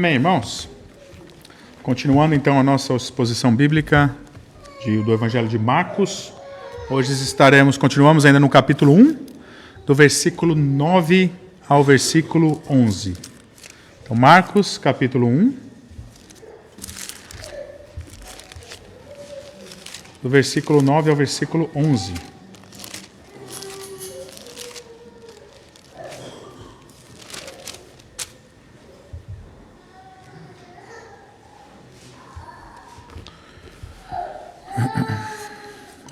Amém, irmãos? Continuando então a nossa exposição bíblica do Evangelho de Marcos. Hoje continuamos ainda no capítulo 1, do versículo 9 ao versículo 11. Então, Marcos, capítulo 1, do versículo 9 ao versículo 11.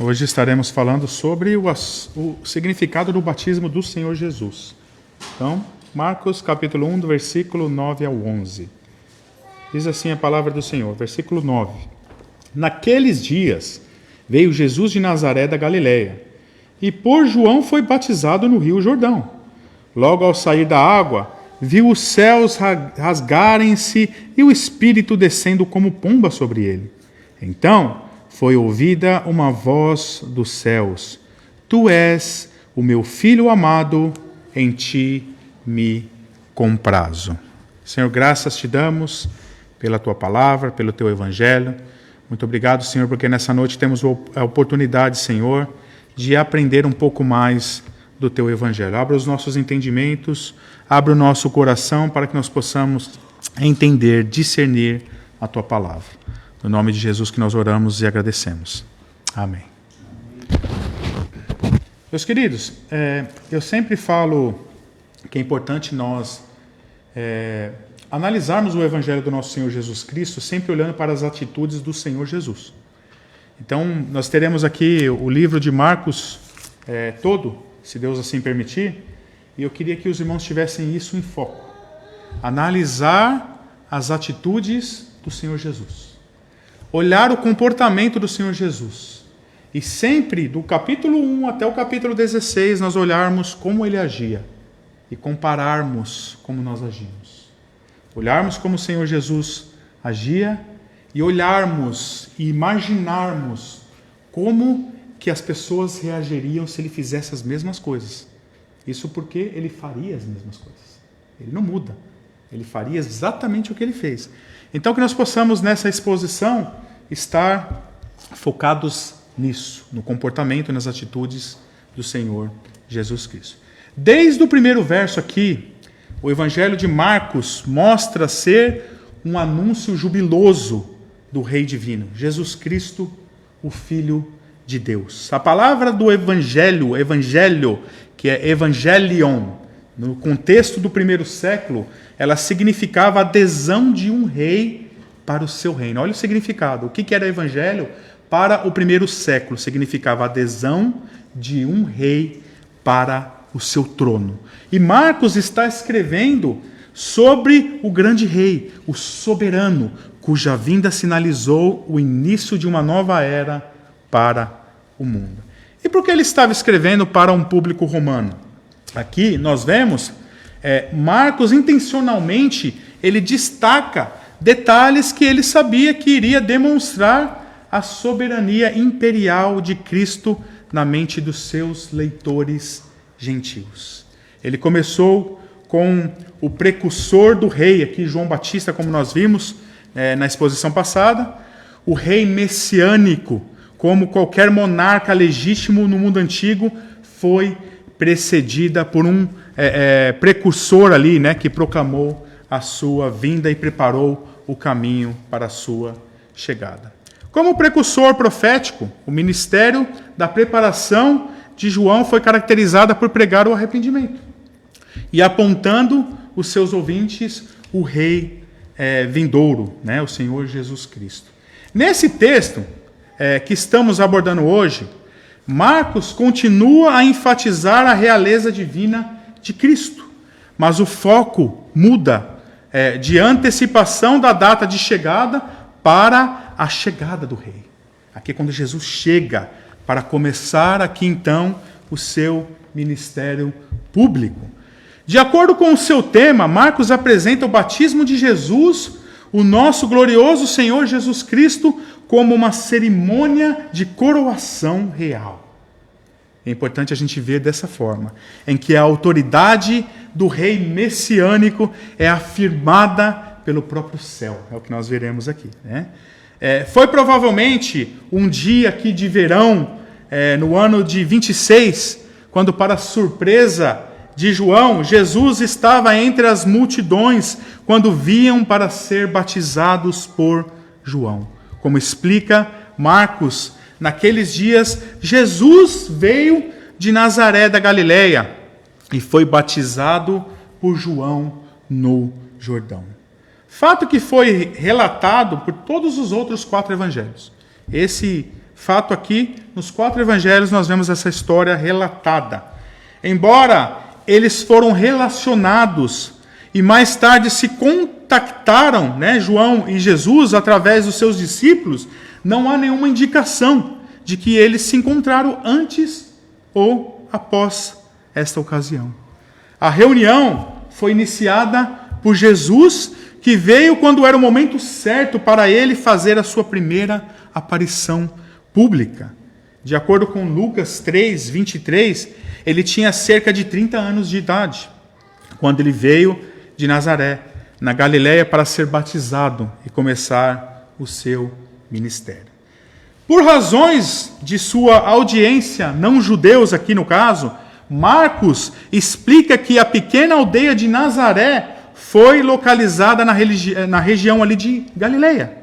Hoje estaremos falando sobre o significado do batismo do Senhor Jesus. Então, Marcos capítulo 1, do versículo 9 ao 11. Diz assim a palavra do Senhor, versículo 9. Naqueles dias veio Jesus de Nazaré da Galileia, e por João foi batizado no rio Jordão. Logo ao sair da água, viu os céus rasgarem-se e o Espírito descendo como pomba sobre ele. Então foi ouvida uma voz dos céus: Tu és o meu Filho amado, em ti me comprazo. Senhor, graças te damos pela tua palavra, pelo teu evangelho. Muito obrigado, Senhor, porque nessa noite temos a oportunidade, Senhor, de aprender um pouco mais do teu evangelho. Abra os nossos entendimentos, abra o nosso coração para que nós possamos entender, discernir a tua palavra. No nome de Jesus que nós oramos e agradecemos. Amém. Meus queridos, eu sempre falo que é importante nós analisarmos o Evangelho do nosso Senhor Jesus Cristo, sempre olhando para as atitudes do Senhor Jesus. Então, nós teremos aqui o livro de Marcos todo, se Deus assim permitir, e eu queria que os irmãos tivessem isso em foco. Analisar as atitudes do Senhor Jesus. Olhar o comportamento do Senhor Jesus. E sempre, do capítulo 1 até o capítulo 16, nós olharmos como ele agia e compararmos como nós agimos. Olharmos como o Senhor Jesus agia e olharmos e imaginarmos como que as pessoas reagiriam se ele fizesse as mesmas coisas. Isso porque ele faria as mesmas coisas. Ele não muda. Ele faria exatamente o que ele fez. Então, que nós possamos, nessa exposição, estar focados nisso, no comportamento, nas atitudes do Senhor Jesus Cristo. Desde o primeiro verso aqui, o Evangelho de Marcos mostra ser um anúncio jubiloso do Rei Divino, Jesus Cristo, o Filho de Deus. A palavra do evangelho, que é evangelion, no contexto do primeiro século, ela significava adesão de um rei para o seu reino. Olha o significado. O que era evangelho? Para o primeiro século, significava adesão de um rei para o seu trono. E Marcos está escrevendo sobre o grande rei, o soberano, cuja vinda sinalizou o início de uma nova era para o mundo. E por que ele estava escrevendo para um público romano? Aqui nós vemos, Marcos intencionalmente, ele destaca detalhes que ele sabia que iria demonstrar a soberania imperial de Cristo na mente dos seus leitores gentios. Ele começou com o precursor do rei, aqui João Batista, como nós vimos na exposição passada, o rei messiânico, como qualquer monarca legítimo no mundo antigo, foi precedida por um precursor ali, que proclamou a sua vinda e preparou o caminho para a sua chegada. Como precursor profético, o ministério da preparação de João foi caracterizada por pregar o arrependimento e apontando os seus ouvintes o rei vindouro, o Senhor Jesus Cristo. Nesse texto que estamos abordando hoje, Marcos continua a enfatizar a realeza divina de Cristo, mas o foco muda de antecipação da data de chegada para a chegada do rei. Aqui é quando Jesus chega para começar aqui então o seu ministério público. De acordo com o seu tema, Marcos apresenta o batismo de Jesus, o nosso glorioso Senhor Jesus Cristo, como uma cerimônia de coroação real. É importante a gente ver dessa forma, em que a autoridade do rei messiânico é afirmada pelo próprio céu. É o que nós veremos aqui, né? Foi provavelmente um dia aqui de verão, no ano de 26, quando, para surpresa de João, Jesus estava entre as multidões quando vinham para ser batizados por João. Como explica Marcos, naqueles dias, Jesus veio de Nazaré da Galileia e foi batizado por João no Jordão. Fato que foi relatado por todos os outros 4 evangelhos. Esse fato aqui, nos 4 evangelhos, nós vemos essa história relatada. Embora eles foram relacionados e mais tarde se contactaram, né, João e Jesus, através dos seus discípulos, não há nenhuma indicação de que eles se encontraram antes ou após esta ocasião. A reunião foi iniciada por Jesus, que veio quando era o momento certo para ele fazer a sua primeira aparição pública. De acordo com Lucas 3, 23, ele tinha cerca de 30 anos de idade, quando ele veio de Nazaré, na Galileia, para ser batizado e começar o seu ministério. Por razões de sua audiência, não judeus aqui no caso, Marcos explica que a pequena aldeia de Nazaré foi localizada na região ali de Galileia.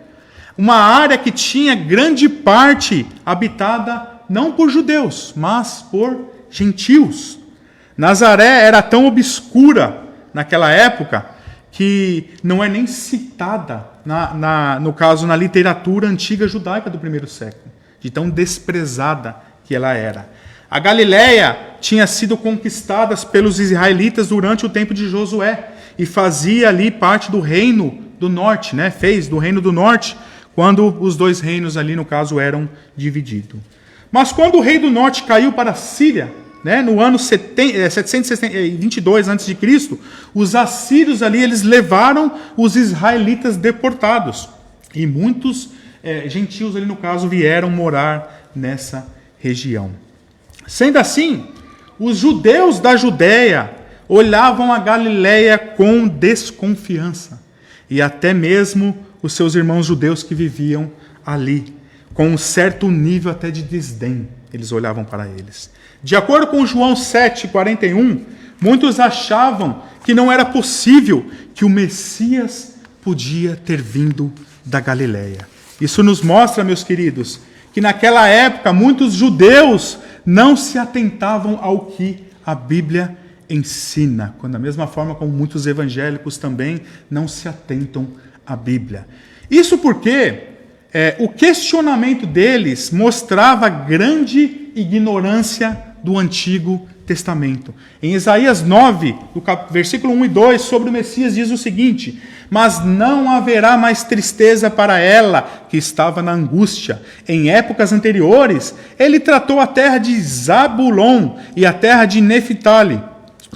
Uma área que tinha grande parte habitada não por judeus, mas por gentios. Nazaré era tão obscura naquela época que não é nem citada, no caso, na literatura antiga judaica do primeiro século, de tão desprezada que ela era. A Galileia tinha sido conquistada pelos israelitas durante o tempo de Josué e fazia ali parte do reino do norte, né? Fez do reino do norte, quando os 2 reinos ali, no caso, eram divididos. Mas quando o rei do norte caiu para a Síria, né, no ano 722 a.C., os assírios ali, eles levaram os israelitas deportados. E muitos gentios ali, no caso, vieram morar nessa região. Sendo assim, os judeus da Judéia olhavam a Galileia com desconfiança. E até mesmo os seus irmãos judeus que viviam ali, com um certo nível até de desdém, eles olhavam para eles. De acordo com João 7,41, muitos achavam que não era possível que o Messias podia ter vindo da Galileia. Isso nos mostra, meus queridos, que naquela época muitos judeus não se atentavam ao que a Bíblia ensina, quando da mesma forma como muitos evangélicos também não se atentam à Bíblia. Isso porque o questionamento deles mostrava grande ignorância do Antigo Testamento. Em Isaías 9, versículo 1 e 2, sobre o Messias diz o seguinte: mas não haverá mais tristeza para ela que estava na angústia. Em épocas anteriores, ele tratou a terra de Zabulon e a terra de Neftali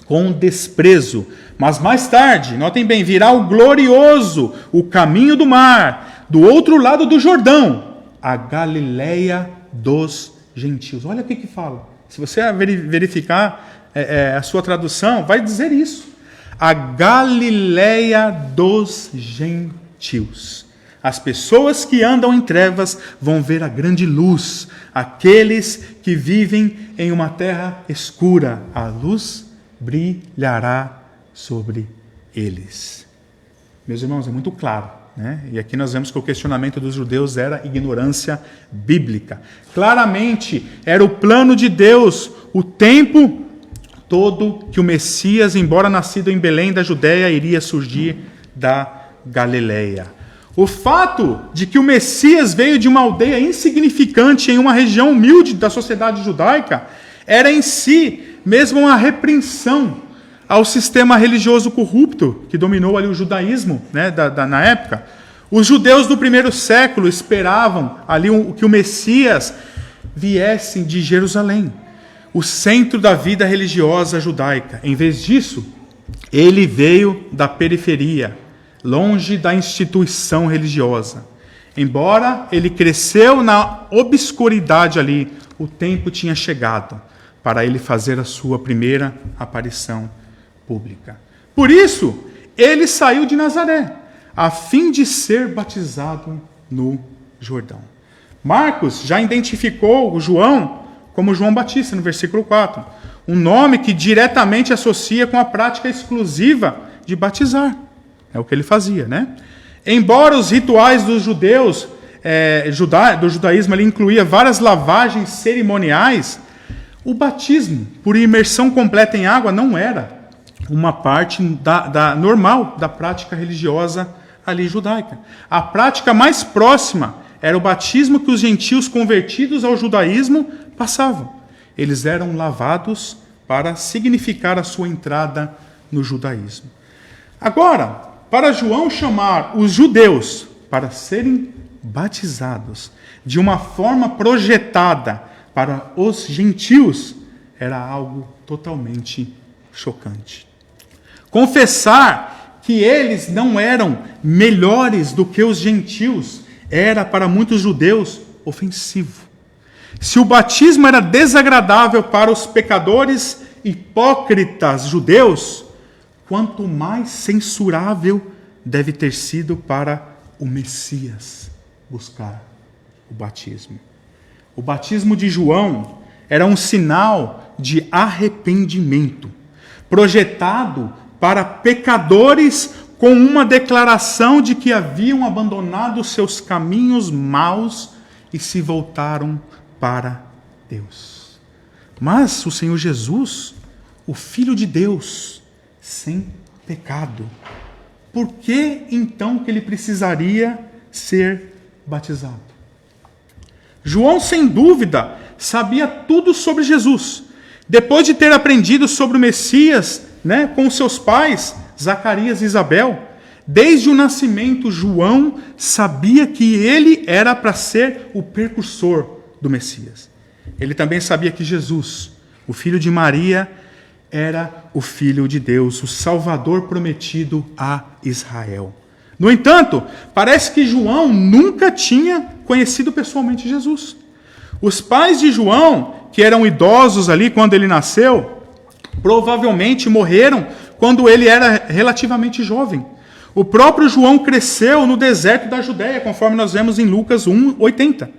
com desprezo. Mas mais tarde, notem bem, virá o glorioso, o caminho do mar, do outro lado do Jordão, a Galileia dos gentios. Olha o que fala. Se você verificar a sua tradução, vai dizer isso. A Galileia dos gentios. As pessoas que andam em trevas vão ver a grande luz. Aqueles que vivem em uma terra escura, a luz brilhará sobre eles. Meus irmãos, é muito claro, né? E aqui nós vemos que o questionamento dos judeus era ignorância bíblica. Claramente, era o plano de Deus, o tempo todo que o Messias, embora nascido em Belém da Judéia, iria surgir da Galileia. O fato de que o Messias veio de uma aldeia insignificante em uma região humilde da sociedade judaica era em si mesmo uma repreensão ao sistema religioso corrupto que dominou ali o judaísmo, né, na época. Os judeus do primeiro século esperavam ali que o Messias viesse de Jerusalém, o centro da vida religiosa judaica. Em vez disso, ele veio da periferia, longe da instituição religiosa. Embora ele cresceu na obscuridade ali, o tempo tinha chegado para ele fazer a sua primeira aparição pública. Por isso, ele saiu de Nazaré. a fim de ser batizado no Jordão. Marcos já identificou o João como João Batista, no versículo 4. Um nome que diretamente associa com a prática exclusiva de batizar. É o que ele fazia, né? Embora os rituais dos judeus, do judaísmo, ele incluía várias lavagens cerimoniais, o batismo por imersão completa em água não era uma parte normal da prática religiosa ali judaica. A prática mais próxima era o batismo que os gentios convertidos ao judaísmo passavam. Eles eram lavados para significar a sua entrada no judaísmo. Agora, para João chamar os judeus para serem batizados de uma forma projetada para os gentios, era algo totalmente chocante. Confessar que eles não eram melhores do que os gentios era para muitos judeus ofensivo. Se o batismo era desagradável para os pecadores hipócritas judeus, quanto mais censurável deve ter sido para o Messias buscar o batismo. O batismo de João era um sinal de arrependimento, projetado para pecadores com uma declaração de que haviam abandonado seus caminhos maus e se voltaram para Deus. Mas o Senhor Jesus, o Filho de Deus, sem pecado, por que então que ele precisaria ser batizado? João, sem dúvida, sabia tudo sobre Jesus. Depois de ter aprendido sobre o Messias, com seus pais, Zacarias e Isabel, desde o nascimento, João sabia que ele era para ser o precursor do Messias. Ele também sabia que Jesus, o filho de Maria, era o Filho de Deus, o Salvador prometido a Israel. No entanto, parece que João nunca tinha conhecido pessoalmente Jesus. Os pais de João, que eram idosos ali quando ele nasceu, provavelmente morreram quando ele era relativamente jovem. O próprio João cresceu no deserto da Judéia, conforme nós vemos em Lucas 1:80.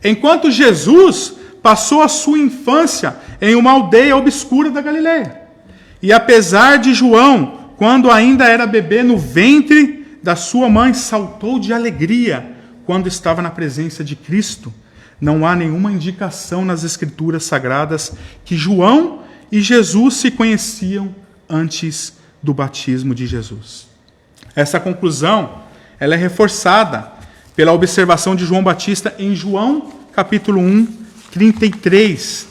Enquanto Jesus passou a sua infância em uma aldeia obscura da Galileia. E apesar de João, quando ainda era bebê no ventre da sua mãe, saltou de alegria quando estava na presença de Cristo, não há nenhuma indicação nas Escrituras Sagradas que João e Jesus se conheciam antes do batismo de Jesus. Essa conclusão ela é reforçada pela observação de João Batista em João capítulo 1, 33.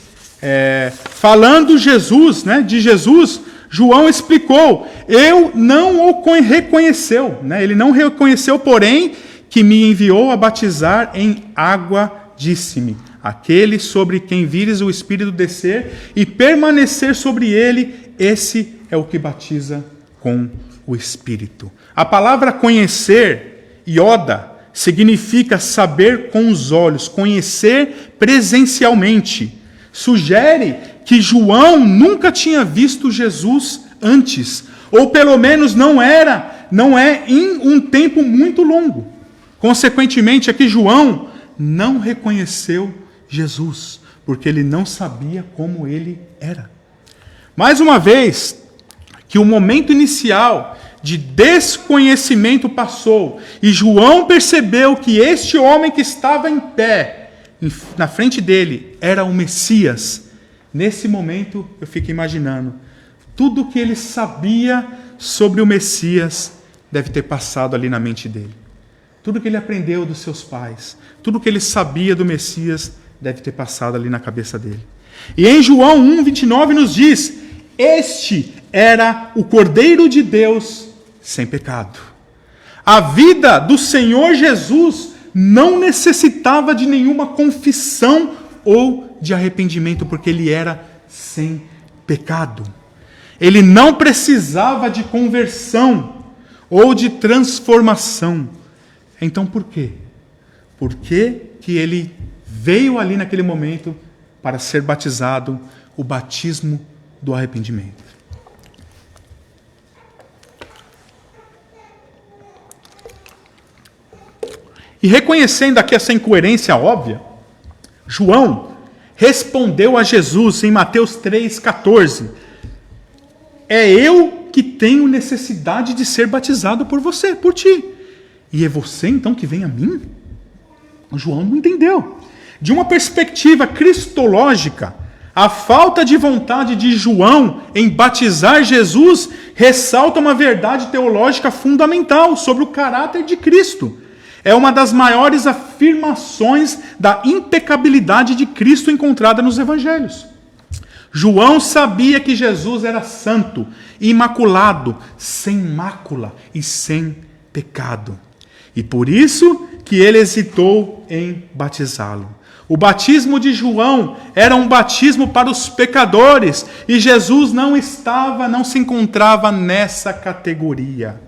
Falando de Jesus, João explicou, eu não o reconheceu, ele não reconheceu, porém, que me enviou a batizar em água, disse-me, aquele sobre quem vires o Espírito descer e permanecer sobre ele, esse é o que batiza com o Espírito. A palavra conhecer, ioda, significa saber com os olhos, conhecer presencialmente. Sugere que João nunca tinha visto Jesus antes, ou pelo menos não é em um tempo muito longo. Consequentemente, aqui João não reconheceu Jesus, porque ele não sabia como ele era. Mais uma vez, que o momento inicial de desconhecimento passou, e João percebeu que este homem que estava em pé, na frente dele, era o Messias. Nesse momento, eu fico imaginando, tudo o que ele sabia sobre o Messias deve ter passado ali na mente dele. Tudo que ele aprendeu dos seus pais, tudo que ele sabia do Messias, deve ter passado ali na cabeça dele. E em João 1:29 nos diz, este era o Cordeiro de Deus sem pecado. A vida do Senhor Jesus não necessitava de nenhuma confissão ou de arrependimento, porque ele era sem pecado. Ele não precisava de conversão ou de transformação. Então por quê? Por que ele veio ali naquele momento para ser batizado, o batismo do arrependimento? E reconhecendo aqui essa incoerência óbvia, João respondeu a Jesus em Mateus 3,14: é eu que tenho necessidade de ser batizado por você, por ti. E é você então que vem a mim? João não entendeu. De uma perspectiva cristológica, a falta de vontade de João em batizar Jesus ressalta uma verdade teológica fundamental sobre o caráter de Cristo. É uma das maiores afirmações da impecabilidade de Cristo encontrada nos evangelhos. João sabia que Jesus era santo, imaculado, sem mácula e sem pecado. E por isso que ele hesitou em batizá-lo. O batismo de João era um batismo para os pecadores, e Jesus não se encontrava nessa categoria.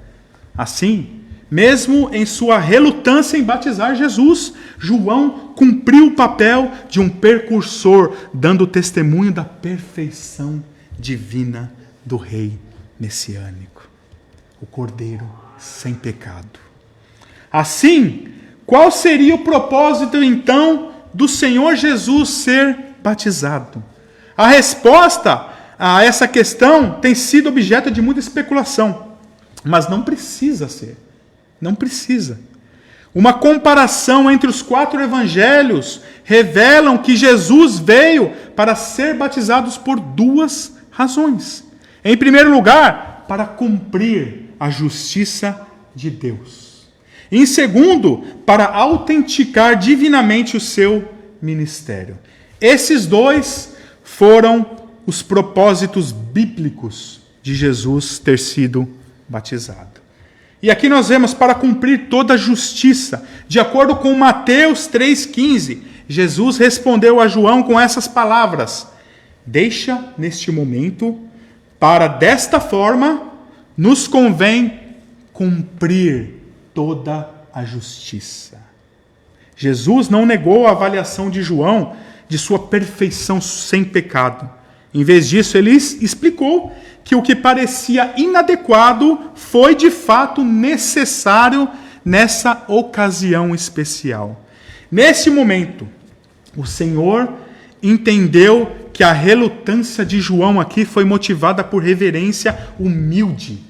Assim, mesmo em sua relutância em batizar Jesus, João cumpriu o papel de um precursor, dando testemunho da perfeição divina do Rei messiânico, o Cordeiro sem pecado. Assim, qual seria o propósito então do Senhor Jesus ser batizado? A resposta a essa questão tem sido objeto de muita especulação, mas não precisa ser. Não precisa. Uma comparação entre os 4 evangelhos revelam que Jesus veio para ser batizado por 2 razões. Em primeiro lugar, para cumprir a justiça de Deus. Em segundo, para autenticar divinamente o seu ministério. Esses 2 foram os propósitos bíblicos de Jesus ter sido batizado. E aqui nós vemos para cumprir toda a justiça. De acordo com Mateus 3,15, Jesus respondeu a João com essas palavras: deixa neste momento, para desta forma nos convém cumprir toda a justiça. Jesus não negou a avaliação de João de sua perfeição sem pecado. Em vez disso, ele explicou que o que parecia inadequado foi de fato necessário nessa ocasião especial. Nesse momento, o Senhor entendeu que a relutância de João aqui foi motivada por reverência humilde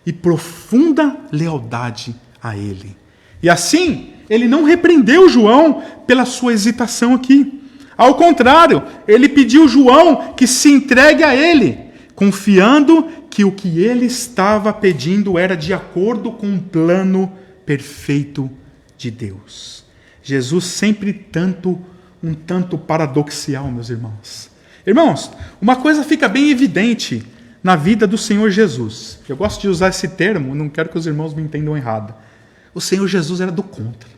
e profunda lealdade a ele. E assim, ele não repreendeu João pela sua hesitação aqui. Ao contrário, ele pediu João que se entregue a ele, confiando que o que ele estava pedindo era de acordo com o plano perfeito de Deus. Jesus sempre um tanto paradoxal, meus irmãos. Irmãos, uma coisa fica bem evidente na vida do Senhor Jesus. Eu gosto de usar esse termo, não quero que os irmãos me entendam errado. O Senhor Jesus era do contra.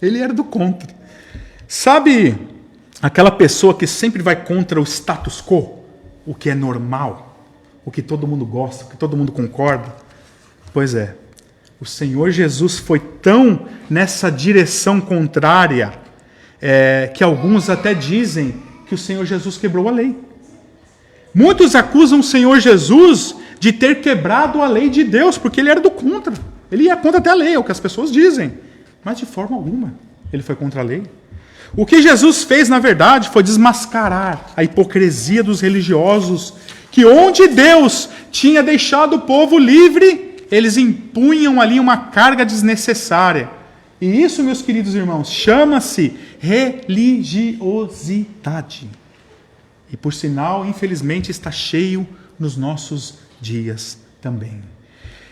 Ele era do contra. Sabe aquela pessoa que sempre vai contra o status quo? O que é normal, o que todo mundo gosta, o que todo mundo concorda? Pois é, o Senhor Jesus foi tão nessa direção contrária que alguns até dizem que o Senhor Jesus quebrou a lei. Muitos acusam o Senhor Jesus de ter quebrado a lei de Deus, porque ele era do contra. Ele ia contra até a lei, é o que as pessoas dizem. Mas de forma alguma ele foi contra a lei. O que Jesus fez, na verdade, foi desmascarar a hipocrisia dos religiosos, que onde Deus tinha deixado o povo livre, eles impunham ali uma carga desnecessária. E isso, meus queridos irmãos, chama-se religiosidade. E por sinal, infelizmente, está cheio nos nossos dias também.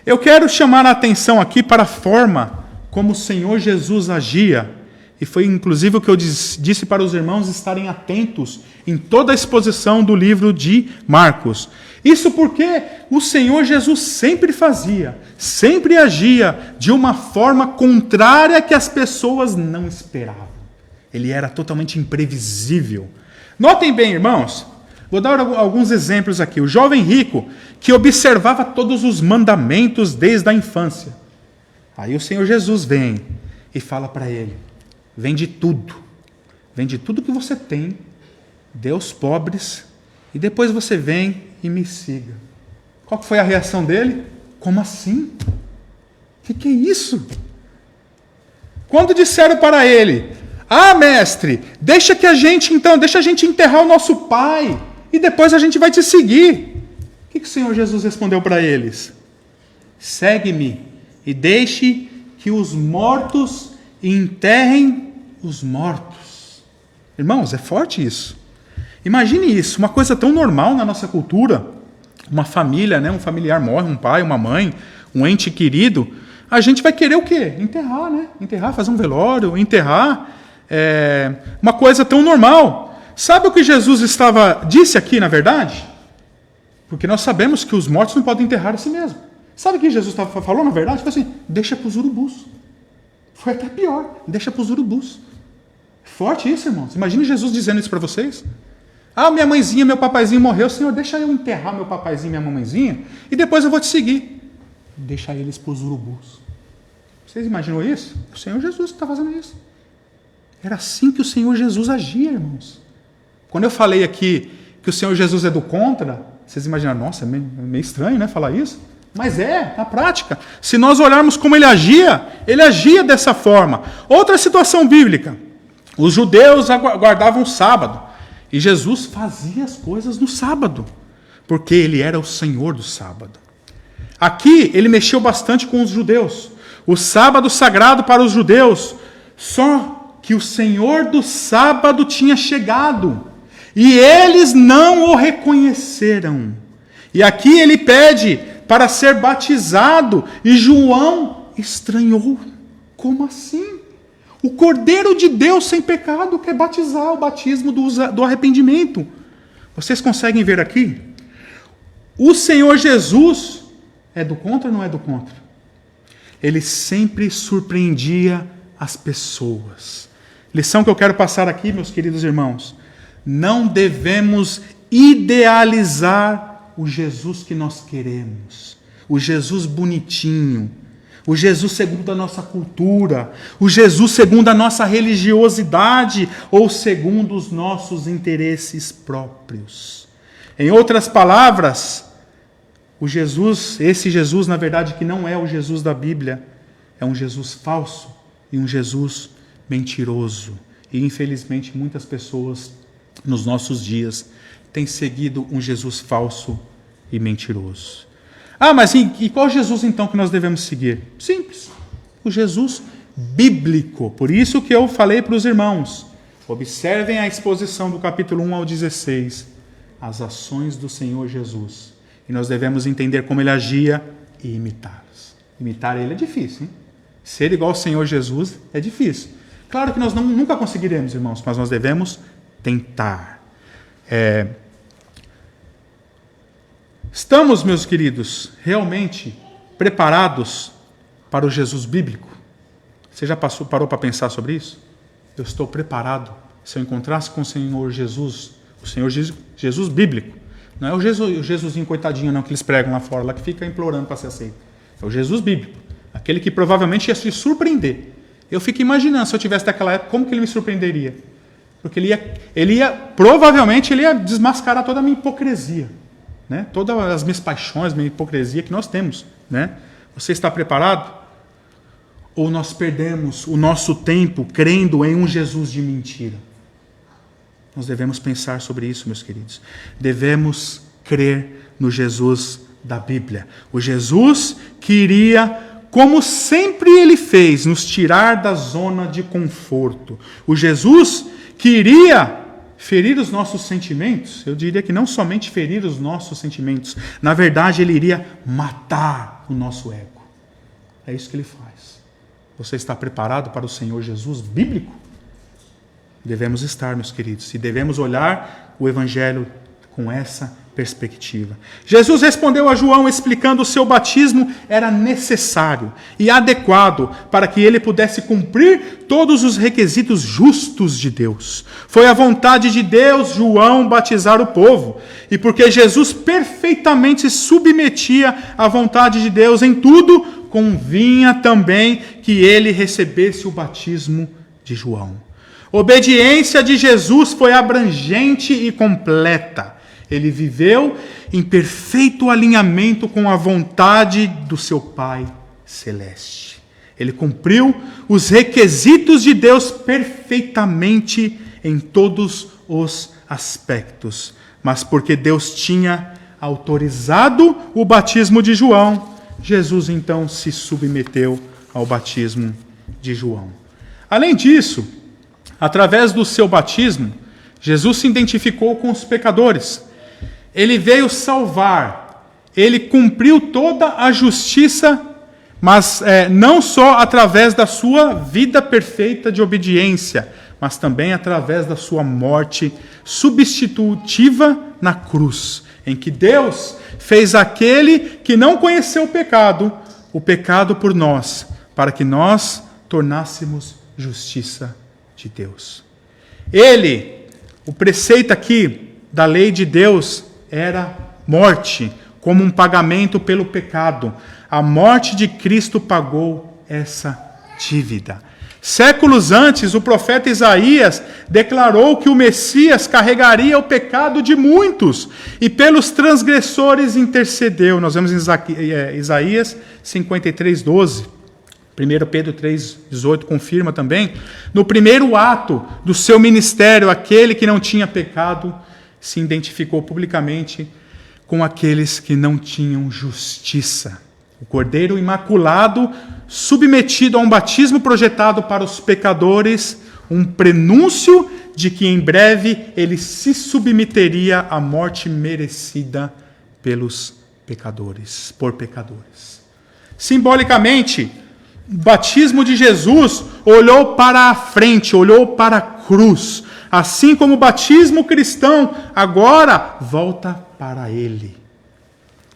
Eu quero chamar a atenção aqui para a forma como o Senhor Jesus agia. E foi inclusive o que eu disse para os irmãos estarem atentos em toda a exposição do livro de Marcos. Isso porque o Senhor Jesus sempre agia de uma forma contrária que as pessoas não esperavam. Ele era totalmente imprevisível. Notem bem, irmãos, vou dar alguns exemplos aqui. O jovem rico que observava todos os mandamentos desde a infância. Aí o Senhor Jesus vem e fala para ele: vende tudo que você tem, dê aos pobres, e depois você vem e me siga. Qual foi a reação dele? Como assim? O que é isso? Quando disseram para ele: mestre, deixa a gente enterrar o nosso pai e depois a gente vai te seguir. O que o Senhor Jesus respondeu para eles? Segue-me e deixe que os mortos enterrem os mortos. Irmãos, é forte isso. Imagine isso, uma coisa tão normal na nossa cultura. Uma família, né? Um familiar morre, um pai, uma mãe, um ente querido. A gente vai querer o quê? Enterrar, né? Enterrar, fazer um velório, enterrar. Uma coisa tão normal. Sabe o que Jesus disse aqui, na verdade? Porque nós sabemos que os mortos não podem enterrar a si mesmo. Sabe o que Jesus falou, na verdade? Foi assim: deixa para os urubus. Foi até pior, deixa para os urubus. Forte isso, irmãos. Imagine Jesus dizendo isso para vocês. Minha mãezinha, meu papaizinho morreu. Senhor, deixa eu enterrar meu papaizinho e minha mamãezinha e depois eu vou te seguir. Deixa eles para os urubus. Vocês imaginam isso? O Senhor Jesus está fazendo isso. Era assim que o Senhor Jesus agia, irmãos. Quando eu falei aqui que o Senhor Jesus é do contra, vocês imaginaram, nossa, é meio estranho, né, falar isso? Mas na prática. Se nós olharmos como ele agia dessa forma. Outra situação bíblica. Os judeus guardavam o sábado. E Jesus fazia as coisas no sábado. Porque ele era o Senhor do sábado. Aqui, ele mexeu bastante com os judeus. O sábado sagrado para os judeus. Só que o Senhor do sábado tinha chegado. E eles não o reconheceram. E aqui ele pede para ser batizado. E João estranhou. Como assim? O Cordeiro de Deus sem pecado quer batizar, o batismo do arrependimento. Vocês conseguem ver aqui? O Senhor Jesus é do contra ou não é do contra? Ele sempre surpreendia as pessoas. Lição que eu quero passar aqui, meus queridos irmãos. Não devemos idealizar o Jesus que nós queremos. O Jesus bonitinho. O Jesus segundo a nossa cultura. O Jesus segundo a nossa religiosidade. Ou segundo os nossos interesses próprios. Em outras palavras, esse Jesus, na verdade, que não é o Jesus da Bíblia, é um Jesus falso e um Jesus mentiroso. E, infelizmente, muitas pessoas nos nossos dias têm seguido um Jesus falso e mentiroso. Mas e qual Jesus, então, que nós devemos seguir? Simples. O Jesus bíblico. Por isso que eu falei para os irmãos. Observem a exposição do capítulo 1 ao 16. As ações do Senhor Jesus. E nós devemos entender como ele agia e imitá-los. Imitar ele é difícil, hein? Ser igual ao Senhor Jesus é difícil. Claro que nós nunca conseguiremos, irmãos, mas nós devemos tentar. Estamos, meus queridos, realmente preparados para o Jesus bíblico? Você já parou para pensar sobre isso? Eu estou preparado. Se eu encontrasse com o Senhor Jesus, o Senhor Jesus bíblico, não é o Jesusinho coitadinho não, que eles pregam lá fora, lá que fica implorando para ser aceito. É o Jesus bíblico, aquele que provavelmente ia se surpreender. Eu fico imaginando, se eu tivesse naquela época, como que ele me surpreenderia? Porque provavelmente ele ia desmascarar toda a minha hipocrisia. Né? Todas as minhas paixões, minha hipocrisia que nós temos. Né? Você está preparado? Ou nós perdemos o nosso tempo crendo em um Jesus de mentira? Nós devemos pensar sobre isso, meus queridos. Devemos crer no Jesus da Bíblia. O Jesus que iria, como sempre ele fez, nos tirar da zona de conforto. O Jesus que iria ferir os nossos sentimentos. Eu diria que não somente ferir os nossos sentimentos. Na verdade, ele iria matar o nosso ego. É isso que ele faz. Você está preparado para o Senhor Jesus bíblico? Devemos estar, meus queridos. E devemos olhar o Evangelho com essa perspectiva. Jesus respondeu a João explicando o seu batismo era necessário e adequado para que ele pudesse cumprir todos os requisitos justos de Deus. Foi a vontade de Deus João batizar o povo. E porque Jesus perfeitamente submetia à vontade de Deus em tudo, convinha também que ele recebesse o batismo de João. A obediência de Jesus foi abrangente e completa. Ele viveu em perfeito alinhamento com a vontade do seu Pai Celeste. Ele cumpriu os requisitos de Deus perfeitamente em todos os aspectos. Mas porque Deus tinha autorizado o batismo de João, Jesus então se submeteu ao batismo de João. Além disso, através do seu batismo, Jesus se identificou com os pecadores. Ele veio salvar. Ele cumpriu toda a justiça, mas não só através da sua vida perfeita de obediência, mas também através da sua morte substitutiva na cruz, em que Deus fez aquele que não conheceu o pecado por nós, para que nós tornássemos justiça de Deus. O preceito aqui da lei de Deus era morte, como um pagamento pelo pecado. A morte de Cristo pagou essa dívida. Séculos antes, o profeta Isaías declarou que o Messias carregaria o pecado de muitos e pelos transgressores intercedeu. Nós vemos em Isaías 53:12. 1 Pedro 3,18 confirma também. No primeiro ato do seu ministério, aquele que não tinha pecado se identificou publicamente com aqueles que não tinham justiça. O Cordeiro Imaculado, submetido a um batismo projetado para os pecadores, um prenúncio de que em breve ele se submeteria à morte merecida por pecadores. Simbolicamente, o batismo de Jesus olhou para a frente, olhou para a cruz. Assim como o batismo cristão agora volta para ele.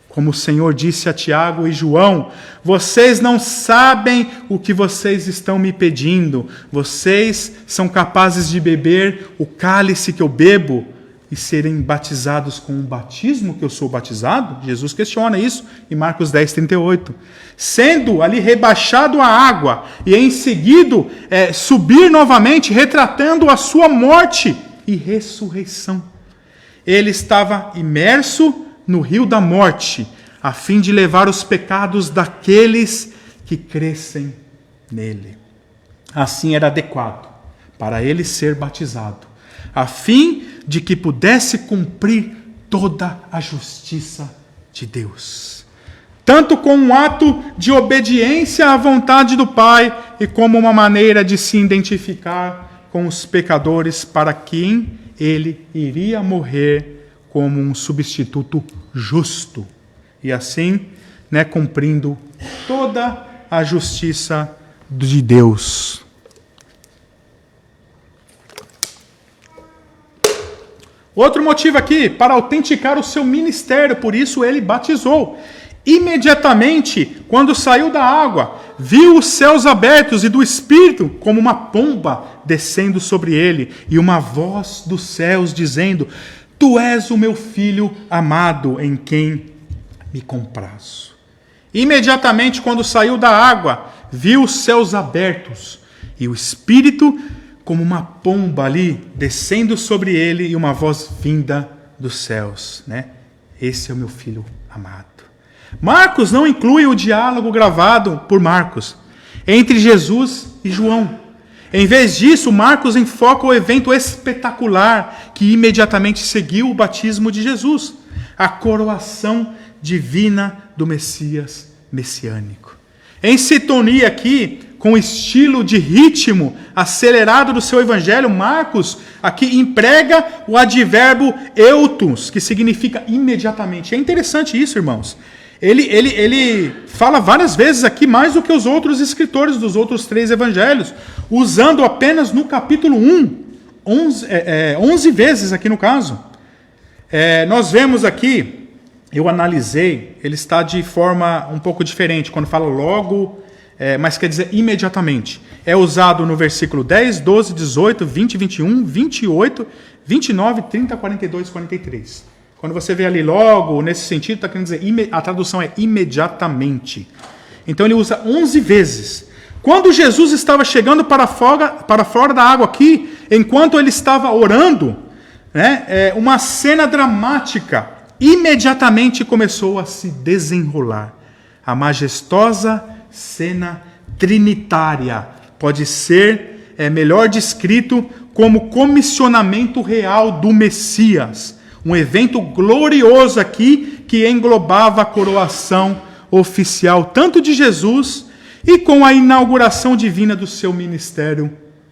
Como o Senhor disse a Tiago e João, vocês não sabem o que vocês estão me pedindo. Vocês são capazes de beber o cálice que eu bebo e serem batizados com o batismo que eu sou batizado? Jesus questiona isso em Marcos 10:38. Sendo ali rebaixado a água e em seguida subir novamente, retratando a sua morte e ressurreição. Ele estava imerso no rio da morte, a fim de levar os pecados daqueles que crescem nele. Assim era adequado para ele ser batizado, a fim de que pudesse cumprir toda a justiça de Deus. Tanto como um ato de obediência à vontade do Pai e como uma maneira de se identificar com os pecadores para quem ele iria morrer como um substituto justo. E assim, cumprindo toda a justiça de Deus. Outro motivo aqui, para autenticar o seu ministério, por isso ele batizou. Imediatamente, quando saiu da água, viu os céus abertos e do Espírito como uma pomba descendo sobre ele, e uma voz dos céus dizendo: Tu és o meu filho amado, em quem me comprazo. Imediatamente, quando saiu da água, viu os céus abertos e o Espírito como uma pomba ali, descendo sobre ele, e uma voz vinda dos céus. Esse é o meu filho amado. Marcos não inclui o diálogo gravado por Marcos entre Jesus e João. Em vez disso, Marcos enfoca o evento espetacular que imediatamente seguiu o batismo de Jesus, a coroação divina do Messias messiânico. Em sintonia aqui com o estilo de ritmo acelerado do seu evangelho, Marcos aqui emprega o advérbio eutos, que significa imediatamente. É interessante isso, irmãos. Ele fala várias vezes aqui, mais do que os outros escritores dos outros 3 evangelhos, usando apenas no capítulo 11 vezes aqui no caso. Nós vemos aqui, eu analisei, ele está de forma um pouco diferente, quando fala logo, mas quer dizer imediatamente. É usado no versículo 10, 12, 18, 20, 21, 28, 29, 30, 42, 43. Quando você vê ali logo, nesse sentido, está querendo dizer, a tradução é imediatamente. Então ele usa 11 vezes. Quando Jesus estava chegando para fora da água aqui, enquanto ele estava orando, uma cena dramática imediatamente começou a se desenrolar. A majestosa cena trinitária. Pode ser melhor descrito como comissionamento real do Messias. Um evento glorioso aqui que englobava a coroação oficial tanto de Jesus e com a inauguração divina do seu ministério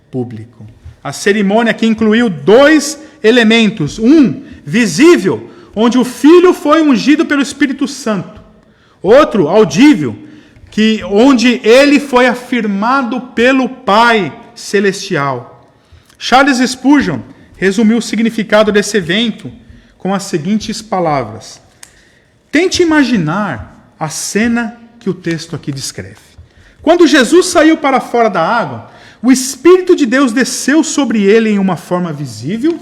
público. A cerimônia aqui incluiu 2 elementos. Um, visível, onde o Filho foi ungido pelo Espírito Santo. Outro, audível, onde ele foi afirmado pelo Pai Celestial. Charles Spurgeon resumiu o significado desse evento com as seguintes palavras. Tente imaginar a cena que o texto aqui descreve. Quando Jesus saiu para fora da água, o Espírito de Deus desceu sobre ele em uma forma visível,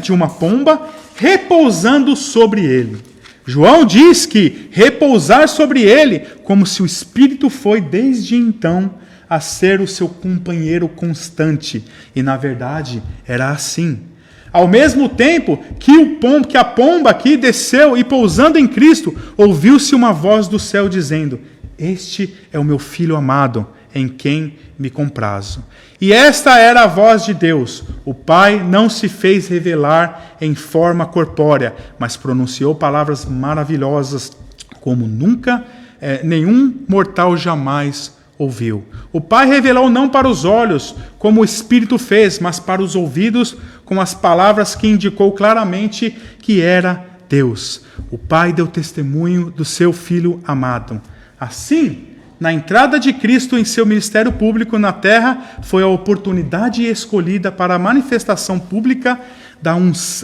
de uma pomba, repousando sobre ele. João diz que repousar sobre ele, como se o Espírito foi desde então a ser o seu companheiro constante. E na verdade era assim. Ao mesmo tempo que a pomba aqui desceu e pousando em Cristo, ouviu-se uma voz do céu dizendo: Este é o meu Filho amado, em quem me comprazo. E esta era a voz de Deus. O Pai não se fez revelar em forma corpórea, mas pronunciou palavras maravilhosas, como nunca nenhum mortal jamais ouviu. O Pai revelou não para os olhos, como o Espírito fez, mas para os ouvidos, com as palavras que indicou claramente que era Deus. O Pai deu testemunho do seu Filho amado. Assim, na entrada de Cristo em seu ministério público na terra, foi a oportunidade escolhida para a manifestação pública da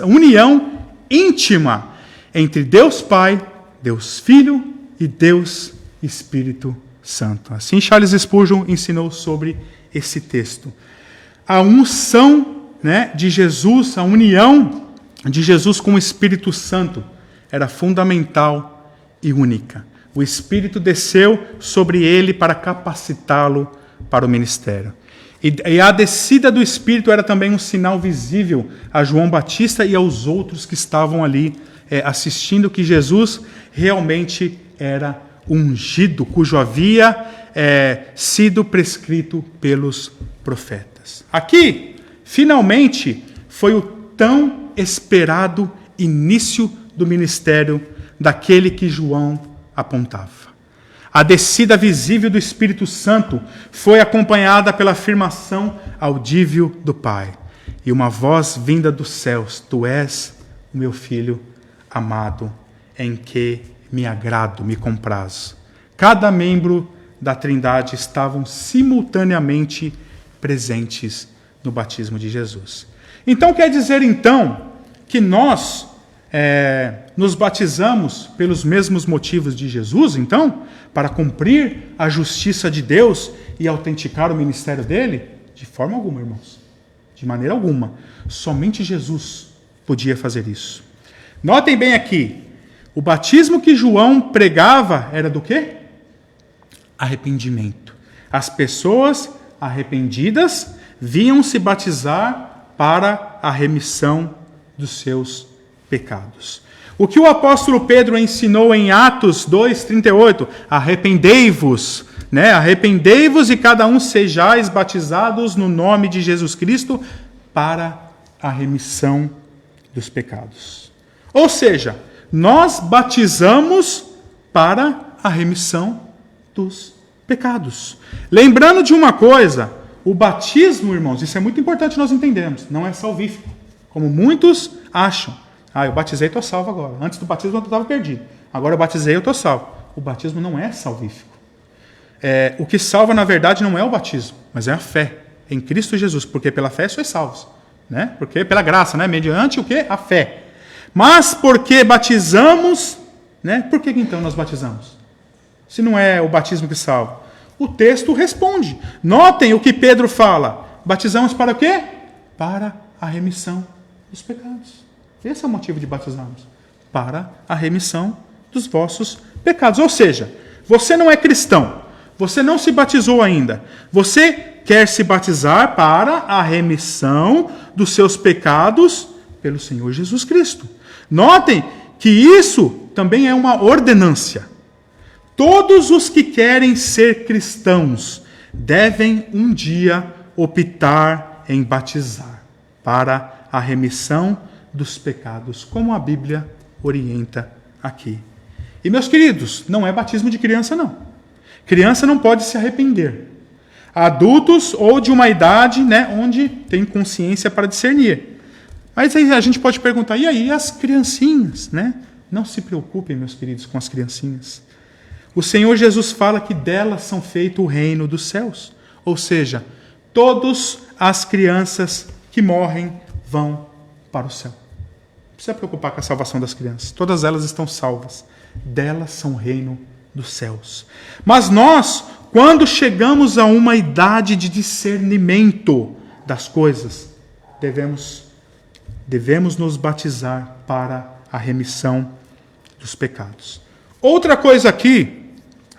união íntima entre Deus Pai, Deus Filho e Deus Espírito Santo. Assim Charles Spurgeon ensinou sobre esse texto. A unção de Jesus, a união de Jesus com o Espírito Santo era fundamental e única. O Espírito desceu sobre ele para capacitá-lo para o ministério. E a descida do Espírito era também um sinal visível a João Batista e aos outros que estavam ali assistindo que Jesus realmente era ungido, cujo havia sido prescrito pelos profetas. Aqui, finalmente, foi o tão esperado início do ministério daquele que João apontava. A descida visível do Espírito Santo foi acompanhada pela afirmação audível do Pai. E uma voz vinda dos céus: Tu és o meu Filho amado, em que me agrado, me comprazo. Cada membro da Trindade estavam simultaneamente presentes no batismo de Jesus. Então quer dizer que nós nos batizamos pelos mesmos motivos de Jesus, para cumprir a justiça de Deus e autenticar o ministério dele? De forma alguma, irmãos. De maneira alguma. Somente Jesus podia fazer isso. Notem bem aqui, o batismo que João pregava era do quê? Arrependimento. As pessoas arrependidas vinham se batizar para a remissão dos seus pecados. O que o apóstolo Pedro ensinou em Atos 2:38, arrependei-vos, arrependei-vos e cada um sejais batizados no nome de Jesus Cristo para a remissão dos pecados. Ou seja, nós batizamos para a remissão dos pecados. Lembrando de uma coisa, o batismo, irmãos, isso é muito importante nós entendermos, não é salvífico, como muitos acham. Eu batizei e estou salvo agora. Antes do batismo eu estava perdido. Agora eu batizei e eu estou salvo. O batismo não é salvífico. O que salva, na verdade, não é o batismo, mas é a fé em Cristo Jesus. Porque pela fé sois salvos. Porque pela graça, mediante o quê? A fé. Mas porque batizamos, por que então nós batizamos? Se não é o batismo que salva. O texto responde. Notem o que Pedro fala. Batizamos para o quê? Para a remissão dos pecados. Esse é o motivo de batizarmos. Para a remissão dos vossos pecados. Ou seja, você não é cristão. Você não se batizou ainda. Você quer se batizar para a remissão dos seus pecados pelo Senhor Jesus Cristo. Notem que isso também é uma ordenância. Todos os que querem ser cristãos devem um dia optar em batizar para a remissão dos pecados, como a Bíblia orienta aqui. E, meus queridos, não é batismo de criança, não. Criança não pode se arrepender. Adultos ou de uma idade, onde tem consciência para discernir. Mas aí a gente pode perguntar, e aí as criancinhas, Não se preocupem, meus queridos, com as criancinhas. O Senhor Jesus fala que delas são feito o reino dos céus. Ou seja, todas as crianças que morrem vão para o céu. Não precisa preocupar com a salvação das crianças. Todas elas estão salvas. Delas são o reino dos céus. Mas nós, quando chegamos a uma idade de discernimento das coisas, devemos nos batizar para a remissão dos pecados. Outra coisa aqui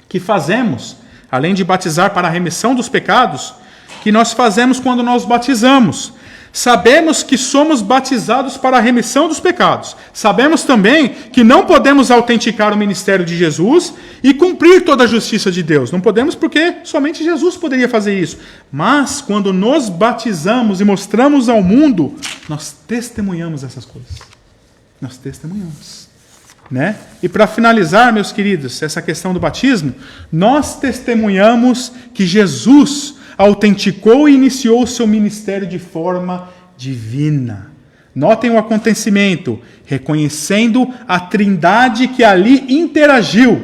que fazemos, além de batizar para a remissão dos pecados, que nós fazemos quando nós batizamos. Sabemos que somos batizados para a remissão dos pecados. Sabemos também que não podemos autenticar o ministério de Jesus e cumprir toda a justiça de Deus. Não podemos porque somente Jesus poderia fazer isso. Mas quando nos batizamos e mostramos ao mundo, nós testemunhamos essas coisas. Nós testemunhamos. E para finalizar, meus queridos, essa questão do batismo, nós testemunhamos que Jesus autenticou e iniciou o seu ministério de forma divina. Notem o acontecimento, reconhecendo a Trindade que ali interagiu.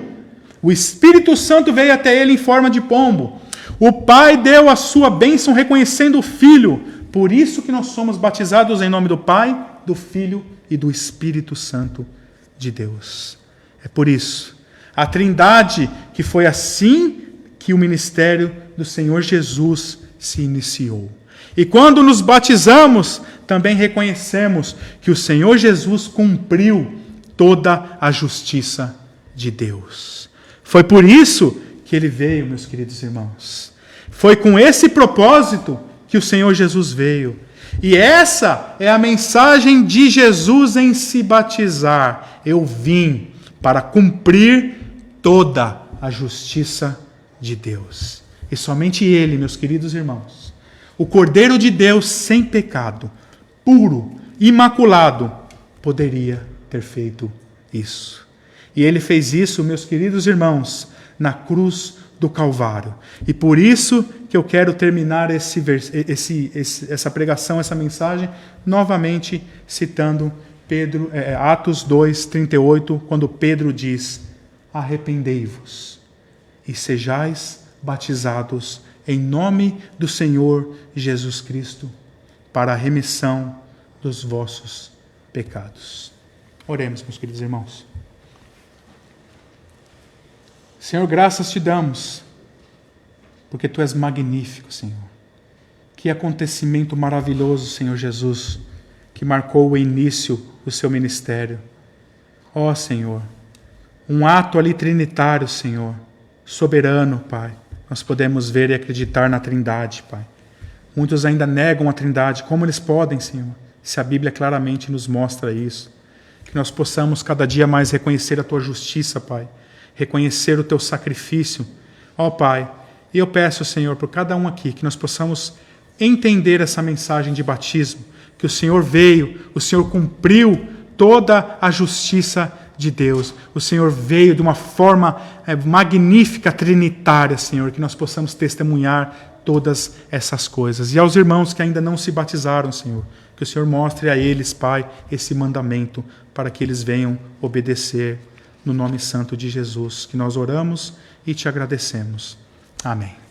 O Espírito Santo veio até ele em forma de pombo. O Pai deu a sua bênção reconhecendo o Filho. Por isso que nós somos batizados em nome do Pai, do Filho e do Espírito Santo de Deus. É por isso. A Trindade, que foi assim que o ministério do Senhor Jesus se iniciou. E quando nos batizamos, também reconhecemos que o Senhor Jesus cumpriu toda a justiça de Deus. Foi por isso que ele veio, meus queridos irmãos. Foi com esse propósito que o Senhor Jesus veio. E essa é a mensagem de Jesus em se batizar. Eu vim para cumprir toda a justiça de Deus. E somente Ele, meus queridos irmãos, o Cordeiro de Deus sem pecado, puro, imaculado, poderia ter feito isso. E Ele fez isso, meus queridos irmãos, na cruz do Calvário. E por isso que eu quero terminar essa pregação, essa mensagem, novamente citando Atos 2:38, quando Pedro diz: arrependei-vos e sejais batizados em nome do Senhor Jesus Cristo para a remissão dos vossos pecados. Oremos, meus queridos irmãos. Senhor, graças te damos, porque Tu és magnífico, Senhor. Que acontecimento maravilhoso, Senhor Jesus, que marcou o início do Seu ministério. Ó, Senhor, um ato ali trinitário, Senhor, soberano, Pai. Nós podemos ver e acreditar na Trindade, Pai. Muitos ainda negam a Trindade. Como eles podem, Senhor? Se a Bíblia claramente nos mostra isso. Que nós possamos cada dia mais reconhecer a Tua justiça, Pai. Reconhecer o Teu sacrifício. Ó, Pai, e eu peço, Senhor, por cada um aqui, que nós possamos entender essa mensagem de batismo. Que o Senhor veio, o Senhor cumpriu toda a justiça de Deus. O Senhor veio de uma forma magnífica, trinitária, Senhor, que nós possamos testemunhar todas essas coisas. E aos irmãos que ainda não se batizaram, Senhor, que o Senhor mostre a eles, Pai, esse mandamento, para que eles venham obedecer no nome santo de Jesus, que nós oramos e te agradecemos. Amém.